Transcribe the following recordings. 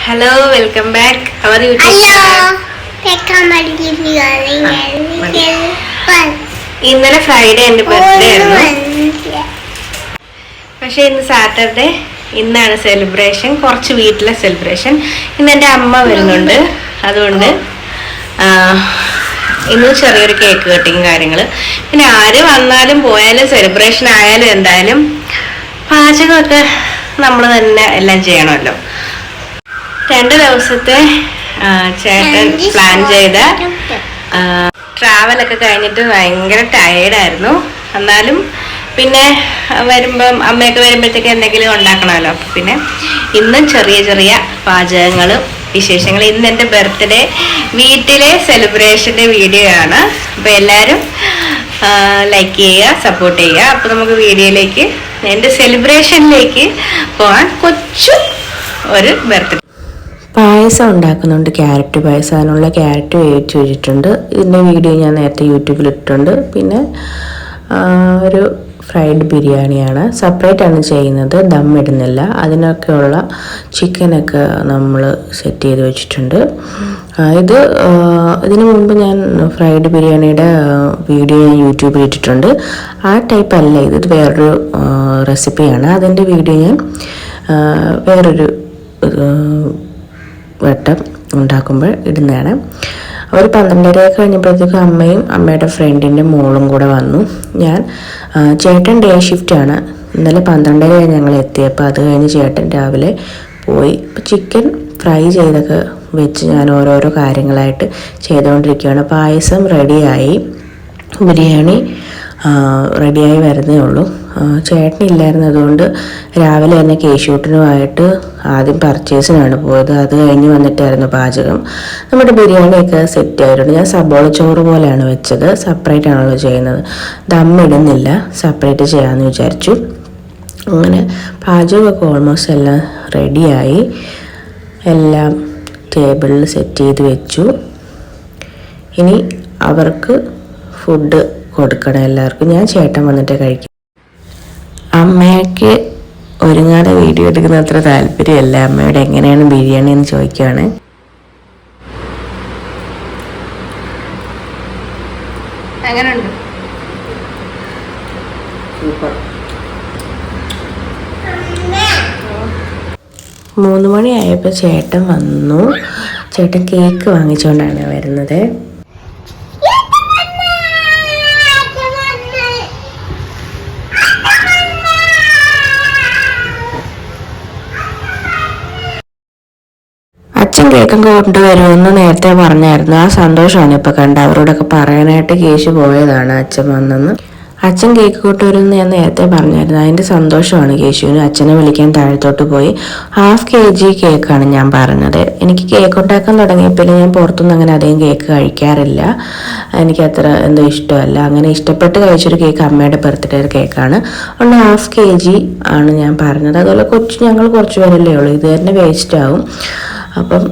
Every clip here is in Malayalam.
Hello, welcome back. How are you? ഇന്നലെ ഫ്രൈഡേ എൻ്റെ ബർത്ത്ഡേ ആയിരുന്നു. പക്ഷേ ഇന്ന് സാറ്റർഡേ, ഇന്നാണ് സെലിബ്രേഷൻ. കുറച്ച് വീട്ടിലെ സെലിബ്രേഷൻ. ഇന്ന് എൻ്റെ അമ്മ വരുന്നുണ്ട്, അതുകൊണ്ട് ഇന്ന് ചെറിയൊരു കേക്ക് കട്ടിങ് കാര്യങ്ങൾ. പിന്നെ ആര് വന്നാലും പോയാലും സെലിബ്രേഷൻ ആയാലും എന്തായാലും പാചകമൊക്കെ നമ്മൾ തന്നെ എല്ലാം ചെയ്യണമല്ലോ. 2 ദിവസത്തെ ചേട്ടൻ പ്ലാൻ ചെയ്ത ട്രാവലൊക്കെ കഴിഞ്ഞിട്ട് ഭയങ്കര ടയേർഡായിരുന്നു. എന്നാലും പിന്നെ വരുമ്പം അമ്മയൊക്കെ വരുമ്പോഴത്തേക്ക് എന്തെങ്കിലും ഉണ്ടാക്കണമല്ലോ. അപ്പം പിന്നെ ഇന്നും ചെറിയ ചെറിയ പാചകങ്ങളും വിശേഷങ്ങൾ. ഇന്ന് എൻ്റെ ബർത്ത്ഡേ വീട്ടിലെ സെലിബ്രേഷൻ്റെ വീഡിയോ ആണ്. അപ്പോൾ എല്ലാവരും ലൈക്ക് ചെയ്യുക, സപ്പോർട്ട് ചെയ്യുക. അപ്പോൾ നമുക്ക് വീഡിയോയിലേക്ക്, എൻ്റെ സെലിബ്രേഷനിലേക്ക് പോകാൻ കൊച്ചു ഒരു ബർത്ത്ഡേ. പായസം ഉണ്ടാക്കുന്നുണ്ട്, ക്യാരറ്റ് പായസം. അതിനുള്ള ക്യാരറ്റ് വേവിച്ച് വെച്ചിട്ടുണ്ട്. ഇതിൻ്റെ വീഡിയോ ഞാൻ നേരത്തെ യൂട്യൂബിൽ ഇട്ടിട്ടുണ്ട്. പിന്നെ ഒരു ഫ്രൈഡ് ബിരിയാണിയാണ്, സെപ്പറേറ്റ് ആണ് ചെയ്യുന്നത്, ദം ഇടുന്നില്ല. അതിനൊക്കെയുള്ള ചിക്കനൊക്കെ നമ്മൾ സെറ്റ് ചെയ്ത് വെച്ചിട്ടുണ്ട്. ഇതിനു മുമ്പ് ഞാൻ ഫ്രൈഡ് ബിരിയാണിയുടെ വീഡിയോ ഞാൻ യൂട്യൂബിൽ ഇട്ടിട്ടുണ്ട്. ആ ടൈപ്പ് അല്ല ഇത് വേറൊരു റെസിപ്പിയാണ്. അതിൻ്റെ വീഡിയോ ഞാൻ വേറൊരു വട്ടം ഉണ്ടാക്കുമ്പോൾ ഇടുന്നതാണ്. ഒരു 12:30 കഴിഞ്ഞപ്പോഴത്തേക്കും അമ്മയും അമ്മയുടെ ഫ്രണ്ടിൻ്റെ മോളും കൂടെ വന്നു. ചേട്ടൻ ഡേ ഷിഫ്റ്റാണ്. ഇന്നലെ 12:30 ഞങ്ങൾ എത്തിയപ്പോൾ അത് കഴിഞ്ഞ് ചേട്ടൻ രാവിലെ പോയി. ഇപ്പോൾ ചിക്കൻ ഫ്രൈ ചെയ്തൊക്കെ വെച്ച് ഞാൻ ഓരോരോ കാര്യങ്ങളായിട്ട് ചെയ്തുകൊണ്ടിരിക്കുകയാണ്. പായസം റെഡിയായി, ബിരിയാണി റെഡിയായി വരുന്നേ ഉള്ളൂ. ചേട്ടനില്ലായിരുന്നു, അതുകൊണ്ട് രാവിലെ തന്നെ കേശൂട്ടിനുമായിട്ട് ആദ്യം പർച്ചേസിനാണ് പോയത്. അത് കഴിഞ്ഞ് വന്നിട്ടായിരുന്നു പാചകം. നമ്മുടെ ബിരിയാണിയൊക്കെ സെറ്റ് ആയിട്ടുണ്ട്. ഞാൻ സബോള ചോറ് പോലെയാണ് വെച്ചത്, സെപ്പറേറ്റ് ആണല്ലോ ചെയ്യുന്നത്. ദമ്മിടുന്നില്ല, സെപ്പറേറ്റ് ചെയ്യാമെന്ന് വിചാരിച്ചു. അങ്ങനെ പാചകമൊക്കെ ഓൾമോസ്റ്റ് എല്ലാം റെഡിയായി. എല്ലാം ടേബിളിൽ സെറ്റ് ചെയ്ത് വെച്ചു. ഇനി അവർക്ക് ഫുഡ് കൊടുക്കണം എല്ലാവർക്കും. ഞാൻ ചേട്ടൻ വന്നിട്ട് കഴിക്കും. അമ്മയ്ക്ക് ഒരുങ്ങാതെ വീഡിയോ എടുക്കുന്ന അത്ര താല്പര്യമല്ല. അമ്മയോട് എങ്ങനെയാണ് ബിരിയാണി എന്ന് ചോദിക്കുകയാണ്. എങ്ങനെയുണ്ട്? സൂപ്പർ. 3 മണിയായപ്പോൾ ചേട്ടൻ വന്നു. ചേട്ടൻ കേക്ക് വാങ്ങിച്ചുകൊണ്ടാണ് വരുന്നത്. അച്ഛൻ കേക്കൊക്കെ കൊണ്ടുവരുമെന്ന് നേരത്തെ പറഞ്ഞായിരുന്നു. ആ സന്തോഷമാണ് ഇപ്പോൾ കണ്ട. അവരോടൊക്കെ പറയാനായിട്ട് കേശു പോയതാണ് അച്ഛൻ വന്നെന്ന്. അച്ഛൻ കേക്ക് കൊണ്ടുവരുമെന്ന് ഞാൻ നേരത്തെ പറഞ്ഞായിരുന്നു. അതിൻ്റെ സന്തോഷമാണ് കേശുവിന്. അച്ഛനെ വിളിക്കാൻ താഴത്തോട്ട് പോയി. 1/2 kg കേക്കാണ് ഞാൻ പറഞ്ഞത്. എനിക്ക് കേക്ക് ഉണ്ടാക്കാൻ തുടങ്ങിയപ്പോൾ ഞാൻ പുറത്തുനിന്ന് അങ്ങനെ അധികം കേക്ക് കഴിക്കാറില്ല. എനിക്കത്ര എന്തോ ഇഷ്ടമല്ല. അങ്ങനെ ഇഷ്ടപ്പെട്ട് കഴിച്ചൊരു കേക്ക് അമ്മയുടെ ബർത്ത്ഡേ കേക്കാണ്. അതുകൊണ്ട് 1/2 kg ആണ് ഞാൻ പറഞ്ഞത്. അതുപോലെ ഞങ്ങൾ കുറച്ച് പേരല്ലേ ഉള്ളൂ, ഇത് തന്നെ വേസ്റ്റ് ആവും. അപ്പം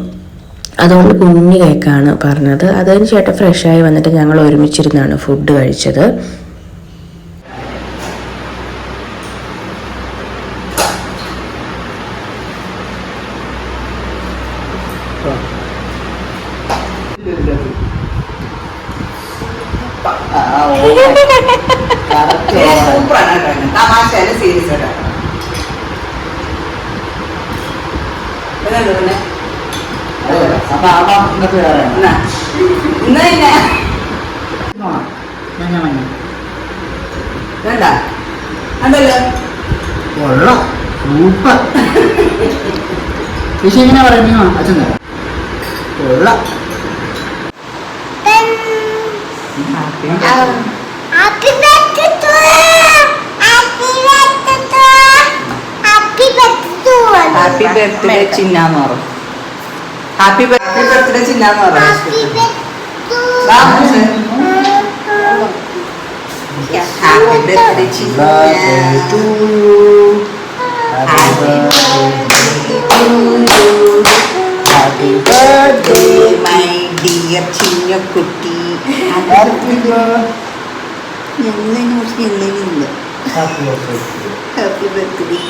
അതുകൊണ്ട് കുഞ്ഞു കേക്കാണ് പറഞ്ഞത്. അതിന് ചേട്ടൻ ഫ്രഷായി വന്നിട്ട് ഞങ്ങൾ ഒരുമിച്ചിരുന്നാണ് ഫുഡ് കഴിച്ചത്. സൂപ്പർ. വിഷയം എങ്ങനെ പറയുന്നു അച്ഛൻ? കൊള്ളാം. ഹാപ്പി ബർത്ത്ഡേ ചിന്നാന്ന് പറഞ്ഞു. ഹാപ്പി ബർത്ത്ഡേ ചിന്നാന്ന് പറഞ്ഞു. Happy birthday Chinna. Happy birthday, my dear Chinnakkutty. Happy birthday.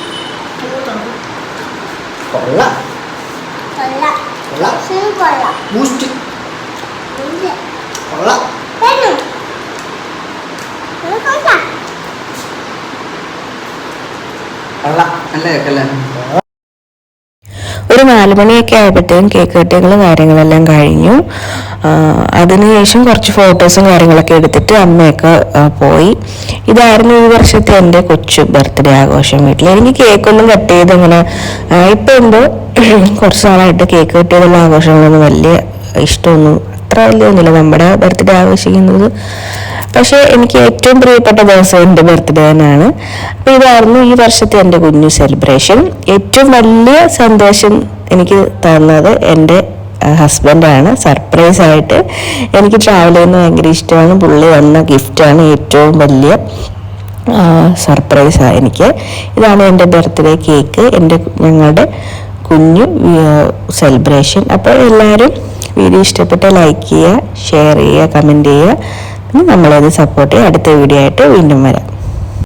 കൊള്ളാം. കൊള്ളാം ബൂസ്റ്റ് കൊള്ളാം കൊള്ളാം നല്ല കേക്കല്ലേ. ഒരു 4 മണിയൊക്കെ ആയപ്പോഴത്തേക്കും കേക്ക് കട്ടിങ്ങൾ കാര്യങ്ങളെല്ലാം കഴിഞ്ഞു. അതിനുശേഷം കുറച്ച് ഫോട്ടോസും കാര്യങ്ങളൊക്കെ എടുത്തിട്ട് അമ്മയൊക്കെ പോയി. ഇതായിരുന്നു ഈ വർഷത്തെ എൻ്റെ കൊച്ചു ബർത്ത്ഡേ ആഘോഷം വീട്ടിൽ. എനിക്ക് കേക്കൊന്നും കട്ട് ചെയ്ത് അങ്ങനെ ഇപ്പം എന്തോ കുറച്ച് നാളായിട്ട് കേക്ക് കട്ട് ചെയ്തുള്ള ആഘോഷങ്ങളൊന്നും വലിയ ഇഷ്ടമൊന്നും അത്ര വലിയൊന്നുമില്ല നമ്മുടെ ബർത്ത്ഡേ ആഘോഷിക്കുന്നത്. പക്ഷേ എനിക്ക് ഏറ്റവും പ്രിയപ്പെട്ട ദിവസം എൻ്റെ ബർത്ത്ഡേ തന്നെയാണ്. അപ്പോൾ ഇതായിരുന്നു ഈ വർഷത്തെ എൻ്റെ കുഞ്ഞു സെലിബ്രേഷൻ. ഏറ്റവും വലിയ സന്തോഷം എനിക്ക് തന്നത് എൻ്റെ ഹസ്ബൻഡാണ്. സർപ്രൈസായിട്ട് എനിക്ക് ട്രാവൽ ചെയ്യുന്നത് ഭയങ്കര ഇഷ്ടമാണ്. പുള്ളി തന്ന ഗിഫ്റ്റാണ് ഏറ്റവും വലിയ സർപ്രൈസാണ് എനിക്ക്. ഇതാണ് എൻ്റെ ബർത്ത്ഡേ കേക്ക്, ഞങ്ങളുടെ കുഞ്ഞു സെലിബ്രേഷൻ. അപ്പോൾ എല്ലാവരും വീഡിയോ ഇഷ്ടപ്പെട്ട ലൈക്ക് ചെയ്യുക, ഷെയർ ചെയ്യുക, കമൻറ്റ് ചെയ്യുക. നമ്മളത് സപ്പോർട്ട് ചെയ്യുക. അടുത്ത വീഡിയോ ആയിട്ട് വീണ്ടും വരാം.